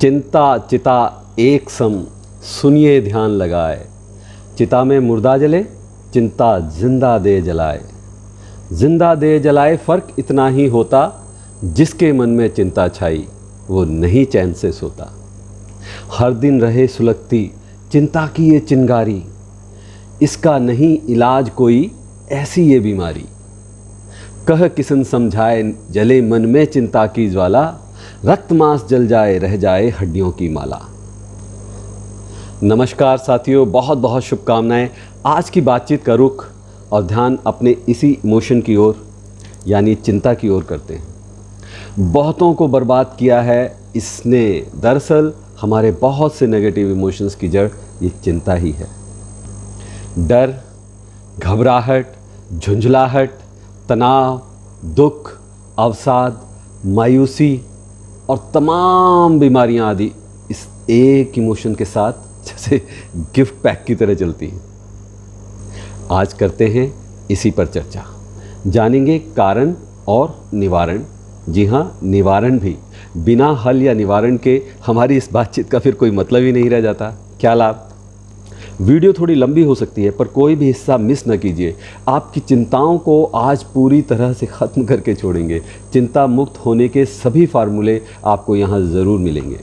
चिंता चिता एक सम सुनिए ध्यान लगाए, चिता में मुर्दा जले चिंता जिंदा दे जलाए। जिंदा दे जलाए फ़र्क इतना ही होता, जिसके मन में चिंता छाई वो नहीं चैन से सोता। हर दिन रहे सुलगती चिंता की ये चिंगारी, इसका नहीं इलाज कोई ऐसी ये बीमारी। कह किसन समझाए जले मन में चिंता की ज्वाला, रक्त मांस जल जाए रह जाए हड्डियों की माला। नमस्कार साथियों, बहुत बहुत शुभकामनाएं। आज की बातचीत का रुख और ध्यान अपने इसी इमोशन की ओर यानी चिंता की ओर करते हैं। बहुतों को बर्बाद किया है इसने, दरअसल हमारे बहुत से नेगेटिव इमोशंस की जड़ ये चिंता ही है। डर, घबराहट, झुंझलाहट, तनाव, दुख, अवसाद, मायूसी और तमाम बीमारियां आदि इस एक इमोशन के साथ जैसे गिफ्ट पैक की तरह चलती हैं। आज करते हैं इसी पर चर्चा, जानेंगे कारण और निवारण। जी हाँ, निवारण भी। बिना हल या निवारण के हमारी इस बातचीत का फिर कोई मतलब ही नहीं रह जाता। क्या लाभ। वीडियो थोड़ी लंबी हो सकती है, पर कोई भी हिस्सा मिस न कीजिए। आपकी चिंताओं को आज पूरी तरह से ख़त्म करके छोड़ेंगे। चिंता मुक्त होने के सभी फार्मूले आपको यहाँ ज़रूर मिलेंगे।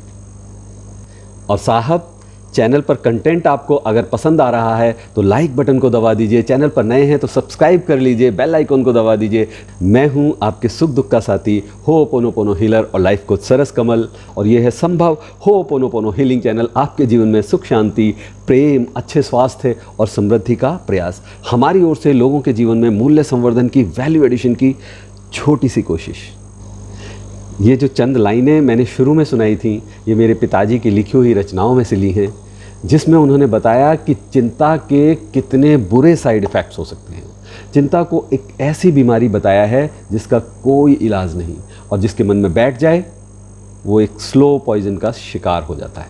और साहब, चैनल पर कंटेंट आपको अगर पसंद आ रहा है तो लाइक बटन को दबा दीजिए। चैनल पर नए हैं तो सब्सक्राइब कर लीजिए, बेल आइकन को दबा दीजिए। मैं हूं आपके सुख दुख का साथी होओपोनोपोनो हीलर और लाइफ कोच सरस कमल, और ये है संभव होओपोनोपोनो हीलिंग चैनल। आपके जीवन में सुख, शांति, प्रेम, अच्छे स्वास्थ्य और समृद्धि का प्रयास। हमारी ओर से लोगों के जीवन में मूल्य संवर्धन की, वैल्यू एडिशन की छोटी सी कोशिश। ये जो चंद लाइनें मैंने शुरू में सुनाई थी, ये मेरे पिताजी की लिखी हुई रचनाओं में से ली हैं, जिसमें उन्होंने बताया कि चिंता के कितने बुरे साइड इफ़ेक्ट्स हो सकते हैं। चिंता को एक ऐसी बीमारी बताया है जिसका कोई इलाज नहीं, और जिसके मन में बैठ जाए वो एक स्लो पॉइजन का शिकार हो जाता है।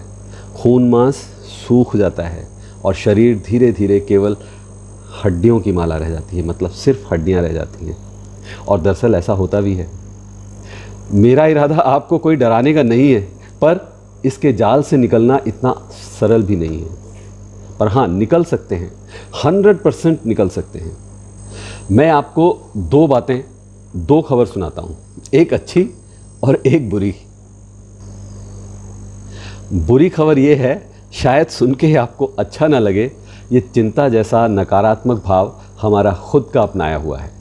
खून मांस सूख जाता है और शरीर धीरे धीरे केवल हड्डियों की माला रह जाती है, मतलब सिर्फ हड्डियाँ रह जाती हैं। और दरअसल ऐसा होता भी है। मेरा इरादा आपको कोई डराने का नहीं है, पर इसके जाल से निकलना इतना सरल भी नहीं है। पर हाँ, निकल सकते हैं, 100% निकल सकते हैं। मैं आपको दो खबर सुनाता हूँ, एक अच्छी और एक बुरी। बुरी खबर ये है, शायद सुन के आपको अच्छा ना लगे, ये चिंता जैसा नकारात्मक भाव हमारा खुद का अपनाया हुआ है,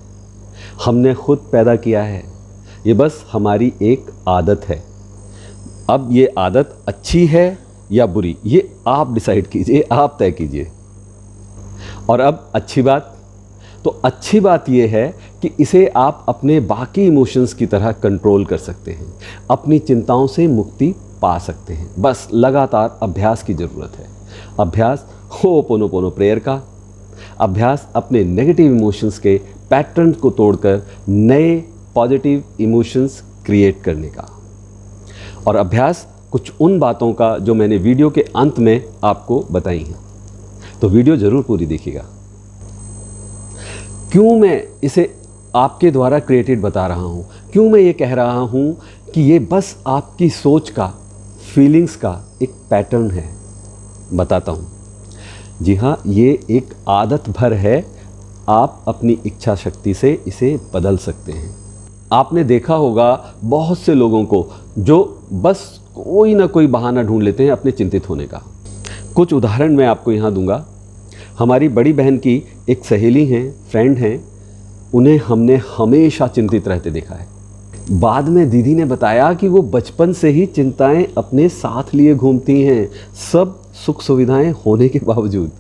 हमने खुद पैदा किया है। ये बस हमारी एक आदत है। अब ये आदत अच्छी है या बुरी, ये आप डिसाइड कीजिए, आप तय कीजिए। और अब अच्छी बात, तो अच्छी बात ये है कि इसे आप अपने बाकी इमोशंस की तरह कंट्रोल कर सकते हैं, अपनी चिंताओं से मुक्ति पा सकते हैं। बस लगातार अभ्यास की ज़रूरत है। अभ्यास होओपोनोपोनो प्रेयर का, अभ्यास अपने नेगेटिव इमोशंस के पैटर्न को तोड़कर नए पॉजिटिव इमोशंस क्रिएट करने का, और अभ्यास कुछ उन बातों का जो मैंने वीडियो के अंत में आपको बताई हैं। तो वीडियो ज़रूर पूरी देखिएगा। क्यों मैं इसे आपके द्वारा क्रिएटेड बता रहा हूँ, क्यों मैं ये कह रहा हूँ कि ये बस आपकी सोच का, फीलिंग्स का एक पैटर्न है, बताता हूँ। जी हाँ, ये एक आदत भर है। आप अपनी इच्छा शक्ति से इसे बदल सकते हैं। आपने देखा होगा बहुत से लोगों को जो बस कोई ना कोई बहाना ढूंढ लेते हैं अपने चिंतित होने का। कुछ उदाहरण मैं आपको यहाँ दूंगा। हमारी बड़ी बहन की एक सहेली हैं, फ्रेंड हैं, उन्हें हमने हमेशा चिंतित रहते देखा है। बाद में दीदी ने बताया कि वो बचपन से ही चिंताएं अपने साथ लिए घूमती हैं, सब सुख सुविधाएं होने के बावजूद।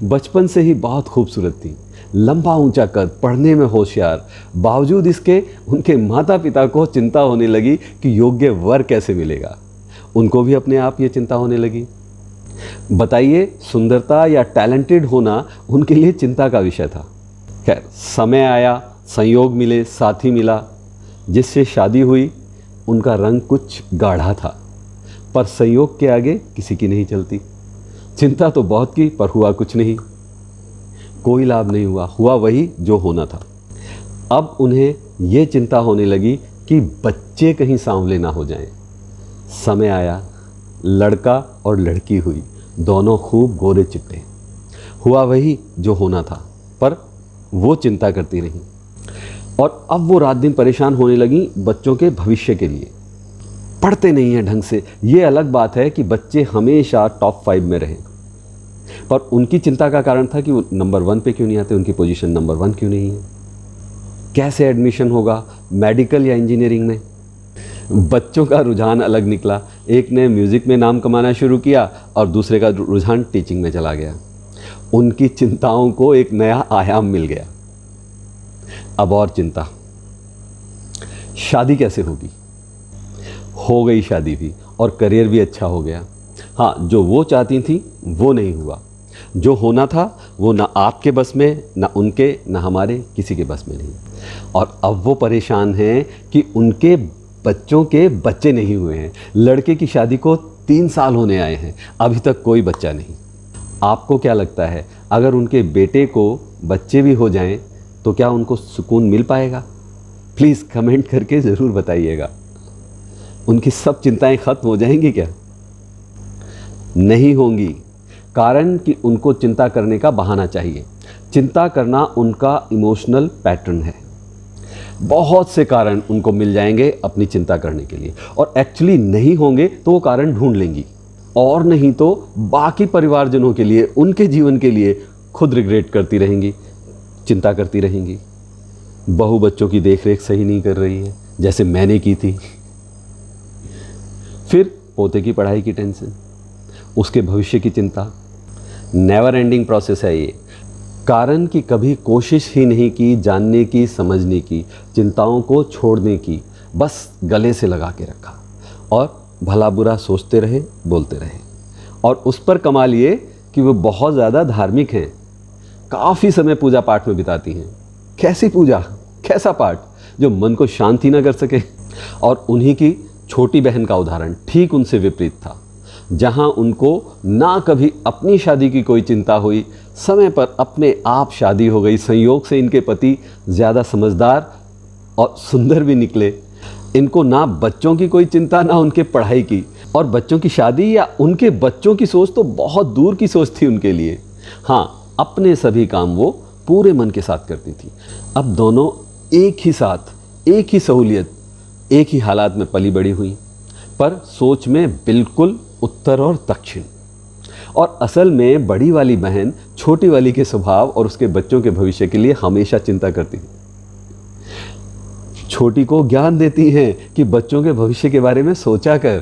बचपन से ही बहुत खूबसूरत थी, लंबा ऊंचा कद, पढ़ने में होशियार। बावजूद इसके उनके माता पिता को चिंता होने लगी कि योग्य वर कैसे मिलेगा। उनको भी अपने आप ये चिंता होने लगी। बताइए, सुंदरता या टैलेंटेड होना उनके लिए चिंता का विषय था। खैर, समय आया, संयोग मिले, साथी मिला, जिससे शादी हुई। उनका रंग कुछ गाढ़ा था, पर संयोग के आगे किसी की नहीं चलती। चिंता तो बहुत की, पर हुआ कुछ नहीं, कोई लाभ नहीं हुआ। हुआ वही जो होना था। अब उन्हें ये चिंता होने लगी कि बच्चे कहीं सांवले ना हो जाएं। समय आया, लड़का और लड़की हुई, दोनों खूब गोरे चिट्टे। हुआ वही जो होना था, पर वो चिंता करती रहीं। और अब वो रात दिन परेशान होने लगी बच्चों के भविष्य के लिए। पढ़ते नहीं हैं ढंग से, ये अलग बात है कि बच्चे हमेशा टॉप 5 में रहें, पर उनकी चिंता का कारण था कि वो नंबर 1 पे क्यों नहीं आते, उनकी पोजीशन नंबर 1 क्यों नहीं है, कैसे एडमिशन होगा मेडिकल या इंजीनियरिंग में। बच्चों का रुझान अलग निकला, एक ने म्यूज़िक में नाम कमाना शुरू किया और दूसरे का रुझान टीचिंग में चला गया। उनकी चिंताओं को एक नया आयाम मिल गया। अब और चिंता, शादी कैसे होगी। हो गई शादी भी और करियर भी अच्छा हो गया। हाँ, जो वो चाहती थी वो नहीं हुआ, जो होना था वो ना आपके बस में, ना उनके, ना हमारे, किसी के बस में नहीं। और अब वो परेशान हैं कि उनके बच्चों के बच्चे नहीं हुए हैं। लड़के की शादी को 3 साल होने आए हैं, अभी तक कोई बच्चा नहीं। आपको क्या लगता है, अगर उनके बेटे को बच्चे भी हो जाएं तो क्या उनको सुकून मिल पाएगा? प्लीज़ कमेंट करके ज़रूर बताइएगा। उनकी सब चिंताएं खत्म हो जाएंगी क्या? नहीं होंगी, कारण कि उनको चिंता करने का बहाना चाहिए। चिंता करना उनका इमोशनल पैटर्न है। बहुत से कारण उनको मिल जाएंगे अपनी चिंता करने के लिए, और एक्चुअली नहीं होंगे तो वो कारण ढूंढ लेंगी, और नहीं तो बाकी परिवारजनों के लिए, उनके जीवन के लिए खुद रिग्रेट करती रहेंगी, चिंता करती रहेंगी। बहू बच्चों की देखरेख सही नहीं कर रही है जैसे मैंने की थी। फिर पोते की पढ़ाई की टेंशन, उसके भविष्य की चिंता। नेवर एंडिंग प्रोसेस है ये, कारण कि कभी कोशिश ही नहीं की जानने की, समझने की, चिंताओं को छोड़ने की, बस गले से लगा के रखा और भला बुरा सोचते रहे, बोलते रहे। और उस पर कमाल ये कि वो बहुत ज़्यादा धार्मिक हैं, काफ़ी समय पूजा पाठ में बिताती हैं। कैसी पूजा, कैसा पाठ जो मन को शांति ना कर सके। और उन्हीं की छोटी बहन का उदाहरण ठीक उनसे विपरीत था, जहां उनको ना कभी अपनी शादी की कोई चिंता हुई, समय पर अपने आप शादी हो गई। संयोग से इनके पति ज़्यादा समझदार और सुंदर भी निकले। इनको ना बच्चों की कोई चिंता, ना उनके पढ़ाई की, और बच्चों की शादी या उनके बच्चों की सोच तो बहुत दूर की सोच थी उनके लिए। हाँ, अपने सभी काम वो पूरे मन के साथ करती थी। अब दोनों एक ही साथ, एक ही सहूलियत, एक ही हालात में पली बड़ी हुई, पर सोच में बिल्कुल उत्तर और दक्षिण। और असल में बड़ी वाली बहन छोटी वाली के स्वभाव और उसके बच्चों के भविष्य के लिए हमेशा चिंता करती है। छोटी को ज्ञान देती हैं कि बच्चों के भविष्य के बारे में सोचा कर।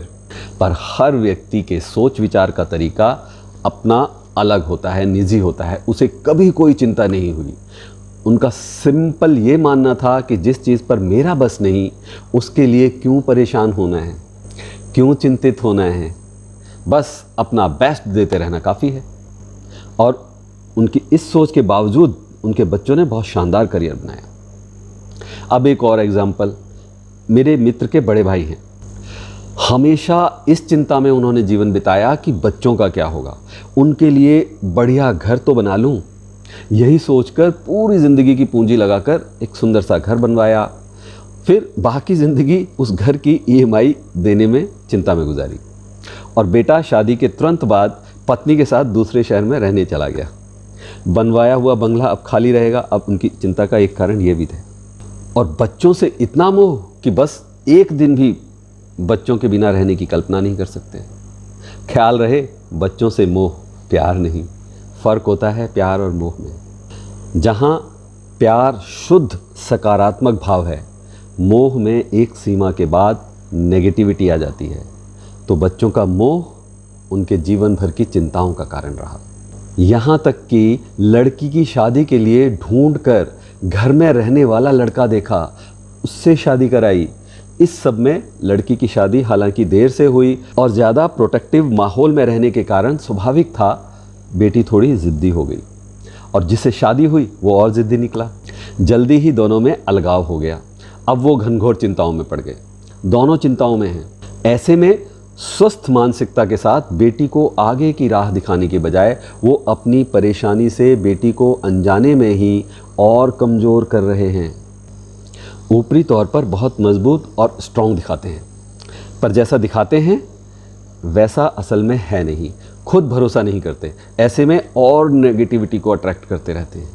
पर हर व्यक्ति के सोच विचार का तरीका अपना अलग होता है, निजी होता है। उसे कभी कोई चिंता नहीं हुई। उनका सिंपल ये मानना था कि जिस चीज़ पर मेरा बस नहीं, उसके लिए क्यों परेशान होना है, क्यों चिंतित होना है, बस अपना बेस्ट देते रहना काफ़ी है। और उनकी इस सोच के बावजूद उनके बच्चों ने बहुत शानदार करियर बनाया। अब एक और एग्जाम्पल, मेरे मित्र के बड़े भाई हैं। हमेशा इस चिंता में उन्होंने जीवन बिताया कि बच्चों का क्या होगा, उनके लिए बढ़िया घर तो बना लूं, यही सोचकर पूरी ज़िंदगी की पूंजी लगाकर एक सुंदर सा घर बनवाया। फिर बाकी ज़िंदगी उस घर की EMI देने में चिंता में गुजारी। और बेटा शादी के तुरंत बाद पत्नी के साथ दूसरे शहर में रहने चला गया। बनवाया हुआ बंगला अब खाली रहेगा। अब उनकी चिंता का एक कारण ये भी था। और बच्चों से इतना मोह कि बस एक दिन भी बच्चों के बिना रहने की कल्पना नहीं कर सकते। ख्याल रहे, बच्चों से मोह, प्यार नहीं। फ़र्क होता है प्यार और मोह में। जहाँ प्यार शुद्ध सकारात्मक भाव है, मोह में एक सीमा के बाद नेगेटिविटी आ जाती है। तो बच्चों का मोह उनके जीवन भर की चिंताओं का कारण रहा। यहाँ तक कि लड़की की शादी के लिए ढूंढकर घर में रहने वाला लड़का देखा, उससे शादी कराई। इस सब में लड़की की शादी हालांकि देर से हुई और ज़्यादा प्रोटेक्टिव माहौल में रहने के कारण स्वाभाविक था बेटी थोड़ी ज़िद्दी हो गई। और जिससे शादी हुई वो और ज़िद्दी निकला। जल्दी ही दोनों में अलगाव हो गया। अब वो घनघोर चिंताओं में पड़ गए। दोनों चिंताओं में हैं। ऐसे में स्वस्थ मानसिकता के साथ बेटी को आगे की राह दिखाने के बजाय वो अपनी परेशानी से बेटी को अनजाने में ही और कमज़ोर कर रहे हैं। ऊपरी तौर पर बहुत मजबूत और स्ट्रॉन्ग दिखाते हैं, पर जैसा दिखाते हैं वैसा असल में है नहीं, खुद भरोसा नहीं करते, ऐसे में और नेगेटिविटी को अट्रैक्ट करते रहते हैं।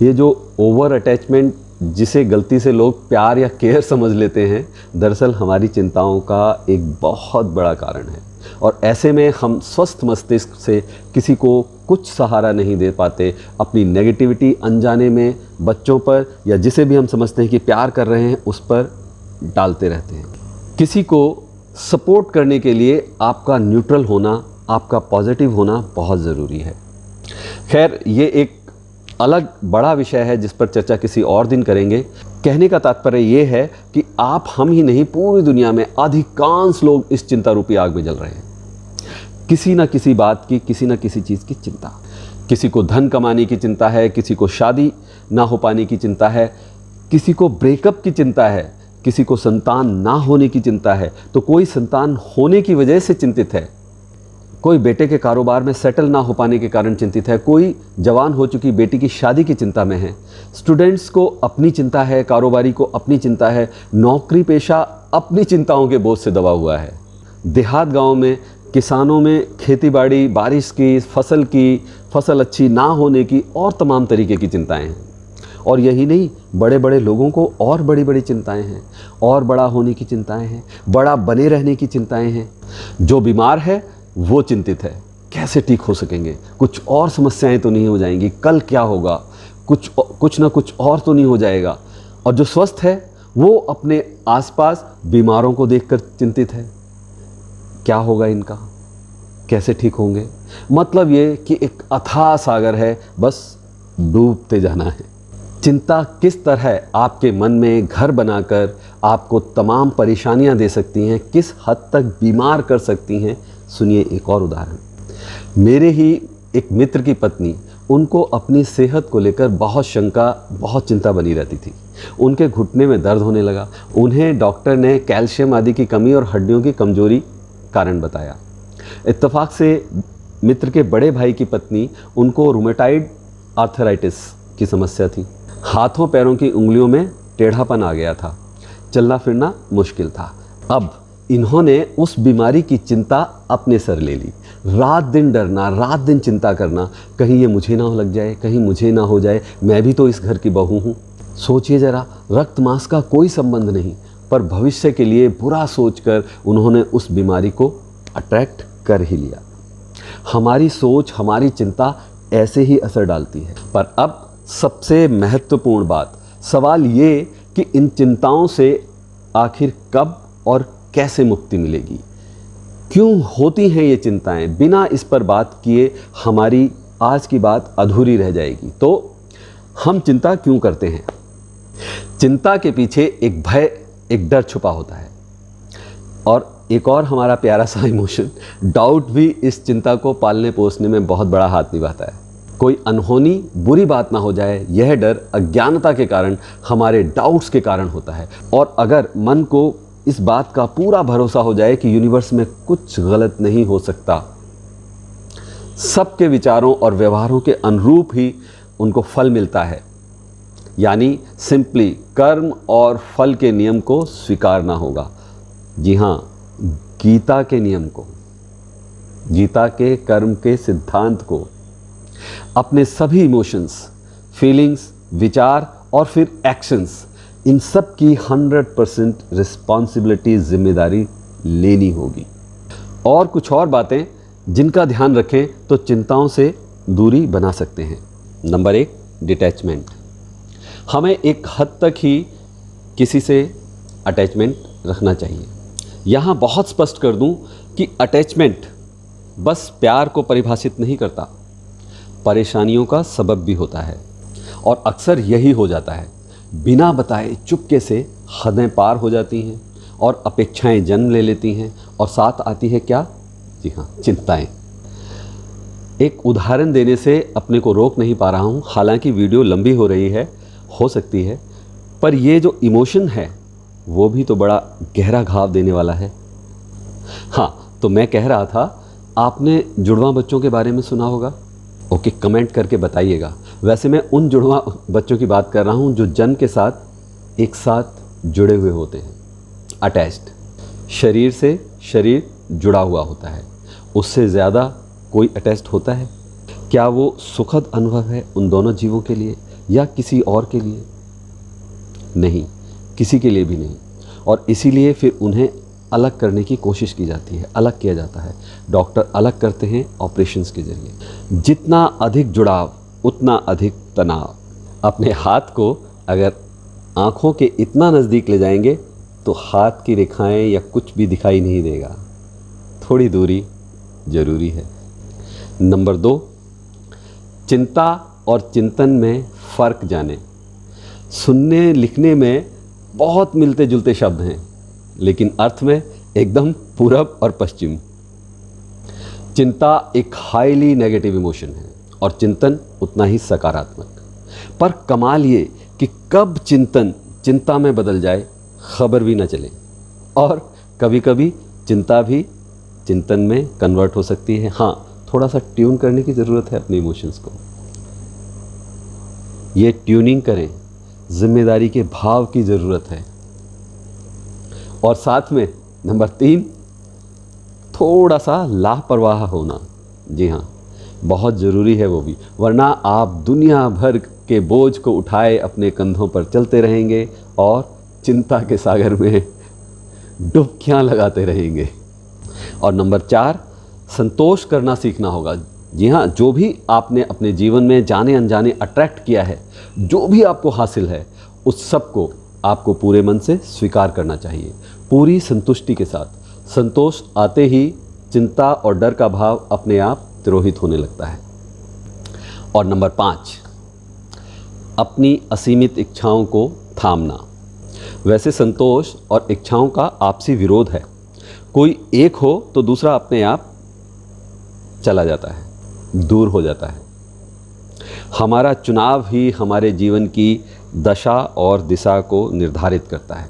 ये जो ओवर अटैचमेंट जिसे गलती से लोग प्यार या केयर समझ लेते हैं, दरअसल हमारी चिंताओं का एक बहुत बड़ा कारण है। और ऐसे में हम स्वस्थ मस्तिष्क से किसी को कुछ सहारा नहीं दे पाते, अपनी नेगेटिविटी अनजाने में बच्चों पर या जिसे भी हम समझते हैं कि प्यार कर रहे हैं उस पर डालते रहते हैं। किसी को सपोर्ट करने के लिए आपका न्यूट्रल होना, आपका पॉजिटिव होना बहुत ज़रूरी है। खैर, ये एक अलग बड़ा विषय है जिस पर चर्चा किसी और दिन करेंगे। कहने का तात्पर्य ये है कि आप, हम ही नहीं, पूरी दुनिया में अधिकांश लोग इस चिंता रूपी आग में जल रहे हैं। किसी न किसी बात की, किसी न किसी चीज़ की चिंता। किसी को धन कमाने की चिंता है, किसी को शादी ना हो पाने की चिंता है, किसी को ब्रेकअप की चिंता है, किसी को संतान ना होने की चिंता है, तो कोई संतान होने की वजह से चिंतित है, कोई बेटे के कारोबार में सेटल ना हो पाने के कारण चिंतित है, कोई जवान हो चुकी बेटी की शादी की चिंता में है। स्टूडेंट्स को अपनी चिंता है, कारोबारी को अपनी चिंता है, नौकरी पेशा अपनी चिंताओं के बोझ से दबा हुआ है। देहात गांव में किसानों में खेतीबाड़ी, बारिश की, फसल अच्छी ना होने की और तमाम तरीके की चिंताएं हैं। और यही नहीं, बड़े बड़े लोगों को और बड़ी बड़ी चिंताएं हैं, और बड़ा होने की चिंताएं हैं, बड़ा बने रहने की चिंताएं हैं। जो बीमार है वो चिंतित है, कैसे ठीक हो सकेंगे, कुछ और समस्याएं तो नहीं हो जाएंगी, कल क्या होगा, कुछ ना कुछ और तो नहीं हो जाएगा। और जो स्वस्थ है वो अपने आसपास बीमारों को देखकर चिंतित है, क्या होगा इनका, कैसे ठीक होंगे। मतलब ये कि एक अथाह सागर है, बस डूबते जाना है। चिंता किस तरह आपके मन में घर बनाकर आपको तमाम परेशानियां दे सकती हैं, किस हद तक बीमार कर सकती हैं, सुनिए एक और उदाहरण। मेरे ही एक मित्र की पत्नी, उनको अपनी सेहत को लेकर बहुत शंका, बहुत चिंता बनी रहती थी। उनके घुटने में दर्द होने लगा। उन्हें डॉक्टर ने कैल्शियम आदि की कमी और हड्डियों की कमजोरी कारण बताया। इत्तेफाक से मित्र के बड़े भाई की पत्नी, उनको रूमेटाइड आर्थराइटिस की समस्या थी। हाथों पैरों की उंगलियों में टेढ़ापन आ गया था, चलना फिरना मुश्किल था। अब इन्होंने उस बीमारी की चिंता अपने सर ले ली। रात दिन डरना, रात दिन चिंता करना, कहीं ये मुझे ना लग जाए, कहीं मुझे ना हो जाए, मैं भी तो इस घर की बहू हूँ। सोचिए ज़रा, रक्त मांस का कोई संबंध नहीं, पर भविष्य के लिए बुरा सोचकर उन्होंने उस बीमारी को अट्रैक्ट कर ही लिया। हमारी सोच, हमारी चिंता ऐसे ही असर डालती है। पर अब सबसे महत्वपूर्ण बात, सवाल ये कि इन चिंताओं से आखिर कब और कैसे मुक्ति मिलेगी, क्यों होती हैं ये चिंताएं। बिना इस पर बात किए हमारी आज की बात अधूरी रह जाएगी। तो हम चिंता क्यों करते हैं? चिंता के पीछे एक भय, एक डर छुपा होता है। और एक और हमारा प्यारा सा इमोशन, डाउट, भी इस चिंता को पालने पोसने में बहुत बड़ा हाथ निभाता है। कोई अनहोनी बुरी बात ना हो जाए, यह डर अज्ञानता के कारण, हमारे डाउट्स के कारण होता है। और अगर मन को इस बात का पूरा भरोसा हो जाए कि यूनिवर्स में कुछ गलत नहीं हो सकता, सबके विचारों और व्यवहारों के अनुरूप ही उनको फल मिलता है, यानी सिंपली कर्म और फल के नियम को स्वीकारना होगा। जी हाँ, गीता के नियम को, गीता के कर्म के सिद्धांत को, अपने सभी इमोशंस, फीलिंग्स, विचार और फिर एक्शंस, इन सब की 100% रिस्पॉन्सिबिलिटी, जिम्मेदारी लेनी होगी। और कुछ और बातें जिनका ध्यान रखें तो चिंताओं से दूरी बना सकते हैं। Number 1, detachment. हमें एक हद तक ही किसी से अटैचमेंट रखना चाहिए। यहाँ बहुत स्पष्ट कर दूं कि अटैचमेंट बस प्यार को परिभाषित नहीं करता, परेशानियों का सबब भी होता है। और अक्सर यही हो जाता है, बिना बताए चुपके से हदें पार हो जाती हैं और अपेक्षाएं जन्म ले लेती हैं, और साथ आती है क्या? जी हाँ, चिंताएं। एक उदाहरण देने से अपने को रोक नहीं पा रहा हूँ, हालांकि वीडियो लंबी हो रही है, हो सकती है, पर ये जो इमोशन है वो भी तो बड़ा गहरा घाव देने वाला है। हाँ, तो मैं कह रहा था, आपने जुड़वां बच्चों के बारे में सुना होगा। ओके, कमेंट करके बताइएगा। वैसे मैं उन जुड़वां बच्चों की बात कर रहा हूँ जो जन्म के साथ एक साथ जुड़े हुए होते हैं, अटैच्ड। शरीर से शरीर जुड़ा हुआ होता है, उससे ज़्यादा कोई अटैच्ड होता है? क्या वो सुखद अनुभव है उन दोनों जीवों के लिए या किसी और के लिए? नहीं, किसी के लिए भी नहीं। और इसीलिए फिर उन्हें अलग करने की कोशिश की जाती है, अलग किया जाता है। डॉक्टर अलग करते हैं ऑपरेशंस के ज़रिए। जितना अधिक जुड़ाव उतना अधिक तनाव। अपने हाथ को अगर आँखों के इतना नज़दीक ले जाएंगे तो हाथ की रेखाएं या कुछ भी दिखाई नहीं देगा। थोड़ी दूरी ज़रूरी है। नंबर 2, चिंता और चिंतन में फ़र्क जानें। सुनने लिखने में बहुत मिलते जुलते शब्द हैं, लेकिन अर्थ में एकदम पूरब और पश्चिम। चिंता एक हाईली नेगेटिव इमोशन है और चिंतन उतना ही सकारात्मक। पर कमाल ये कि कब चिंतन चिंता में बदल जाए खबर भी न चले, और कभी कभी चिंता भी चिंतन में कन्वर्ट हो सकती है। हाँ, थोड़ा सा ट्यून करने की ज़रूरत है अपने इमोशंस को। ये ट्यूनिंग करें, जिम्मेदारी के भाव की ज़रूरत है। और साथ में नंबर 3, थोड़ा सा लापरवाह होना। जी हाँ, बहुत ज़रूरी है वो भी, वरना आप दुनिया भर के बोझ को उठाए अपने कंधों पर चलते रहेंगे और चिंता के सागर में डुबकियाँ लगाते रहेंगे। और नंबर 4, संतोष करना सीखना होगा। जी हाँ, जो भी आपने अपने जीवन में जाने अनजाने अट्रैक्ट किया है, जो भी आपको हासिल है, उस सब को आपको पूरे मन से स्वीकार करना चाहिए, पूरी संतुष्टि के साथ। संतोष आते ही चिंता और डर का भाव अपने आप तिरोहित होने लगता है। और नंबर 5, अपनी असीमित इच्छाओं को थामना। वैसे संतोष और इच्छाओं का आपसी विरोध है। कोई एक हो तो दूसरा अपने आप चला जाता है, दूर हो जाता है। हमारा चुनाव ही हमारे जीवन की दशा और दिशा को निर्धारित करता है।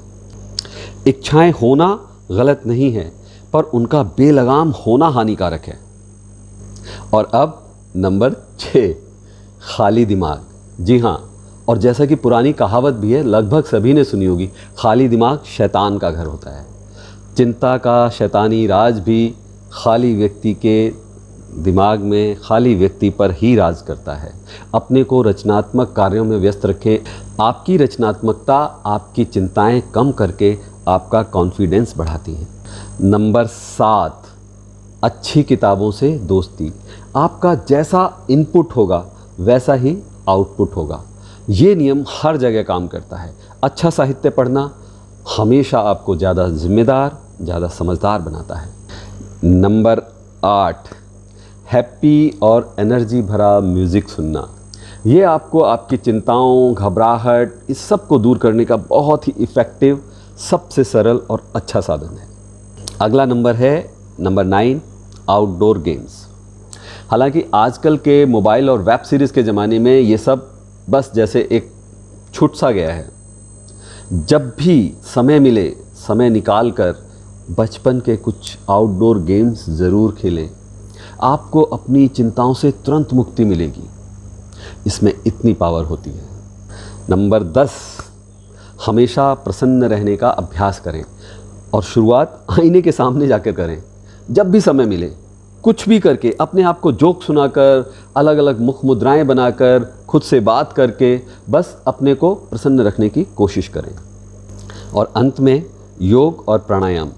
इच्छाएं होना गलत नहीं है, पर उनका बेलगाम होना हानिकारक है। और अब नंबर 6, खाली दिमाग। जी हाँ, और जैसा कि पुरानी कहावत भी है, लगभग सभी ने सुनी होगी, खाली दिमाग शैतान का घर होता है। चिंता का शैतानी राज भी खाली व्यक्ति के दिमाग में, खाली व्यक्ति पर ही राज करता है। अपने को रचनात्मक कार्यों में व्यस्त रखें। आपकी रचनात्मकता आपकी चिंताएं कम करके आपका कॉन्फिडेंस बढ़ाती है। नंबर 7, अच्छी किताबों से दोस्ती। आपका जैसा इनपुट होगा वैसा ही आउटपुट होगा। ये नियम हर जगह काम करता है। अच्छा साहित्य पढ़ना हमेशा आपको ज़्यादा जिम्मेदार, ज़्यादा समझदार बनाता है। नंबर 8, हैप्पी और एनर्जी भरा म्यूज़िक सुनना। ये आपको आपकी चिंताओं, घबराहट, इस सब को दूर करने का बहुत ही इफ़ेक्टिव, सबसे सरल और अच्छा साधन है। अगला नंबर है नंबर 9, आउटडोर गेम्स। हालांकि आजकल के मोबाइल और वेब सीरीज़ के ज़माने में ये सब बस जैसे एक छूट सा गया है। जब भी समय मिले, समय निकाल कर बचपन के कुछ आउटडोर गेम्स ज़रूर खेलें। आपको अपनी चिंताओं से तुरंत मुक्ति मिलेगी, इसमें इतनी पावर होती है। नंबर 10, हमेशा प्रसन्न रहने का अभ्यास करें, और शुरुआत आईने के सामने जाकर करें। जब भी समय मिले, कुछ भी करके, अपने आप को जोक सुनाकर, अलग अलग मुख मुद्राएं बनाकर, खुद से बात करके बस अपने को प्रसन्न रखने की कोशिश करें। और अंत में योग और प्राणायाम।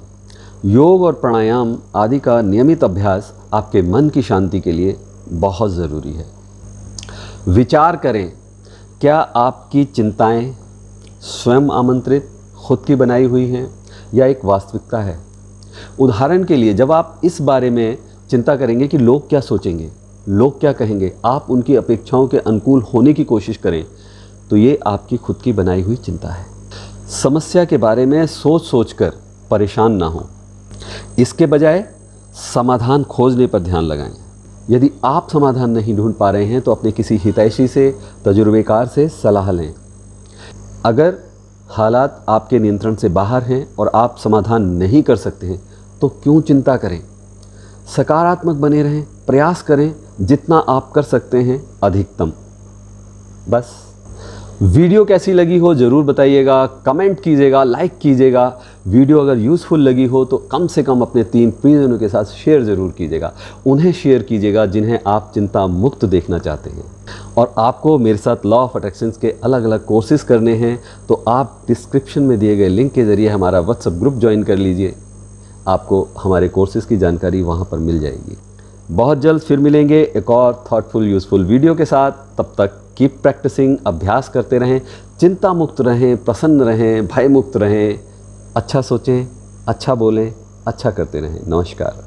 योग और प्राणायाम आदि का नियमित अभ्यास आपके मन की शांति के लिए बहुत ज़रूरी है। विचार करें, क्या आपकी चिंताएं स्वयं आमंत्रित, खुद की बनाई हुई हैं या एक वास्तविकता है? उदाहरण के लिए, जब आप इस बारे में चिंता करेंगे कि लोग क्या सोचेंगे, लोग क्या कहेंगे, आप उनकी अपेक्षाओं के अनुकूल होने की कोशिश करें, तो ये आपकी खुद की बनाई हुई चिंता है। समस्या के बारे में सोच सोचकर परेशान ना हो, इसके बजाय समाधान खोजने पर ध्यान लगाएं। यदि आप समाधान नहीं ढूंढ पा रहे हैं तो अपने किसी हितैषी से, तजुर्बेकार से सलाह लें। अगर हालात आपके नियंत्रण से बाहर हैं और आप समाधान नहीं कर सकते हैं तो क्यों चिंता करें? सकारात्मक बने रहें, प्रयास करें, जितना आप कर सकते हैं अधिकतम। बस वीडियो कैसी लगी हो ज़रूर बताइएगा, कमेंट कीजिएगा, लाइक कीजिएगा। वीडियो अगर यूज़फुल लगी हो तो कम से कम अपने 3 प्रियजनों के साथ शेयर ज़रूर कीजिएगा। उन्हें शेयर कीजिएगा जिन्हें आप चिंता मुक्त देखना चाहते हैं। और आपको मेरे साथ लॉ ऑफ अट्रैक्शन के अलग अलग कोर्सेज़ करने हैं तो आप डिस्क्रिप्शन में दिए गए लिंक के ज़रिए हमारा व्हाट्सएप ग्रुप ज्वाइन कर लीजिए। आपको हमारे कोर्सेज़ की जानकारी वहाँ पर मिल जाएगी। बहुत जल्द फिर मिलेंगे एक और थॉटफुल यूज़फुल वीडियो के साथ। तब तक कीप प्रैक्टिसिंग, अभ्यास करते रहें, चिंता मुक्त रहें, प्रसन्न रहें, भय मुक्त रहें, अच्छा सोचें, अच्छा बोलें, अच्छा करते रहें। नमस्कार।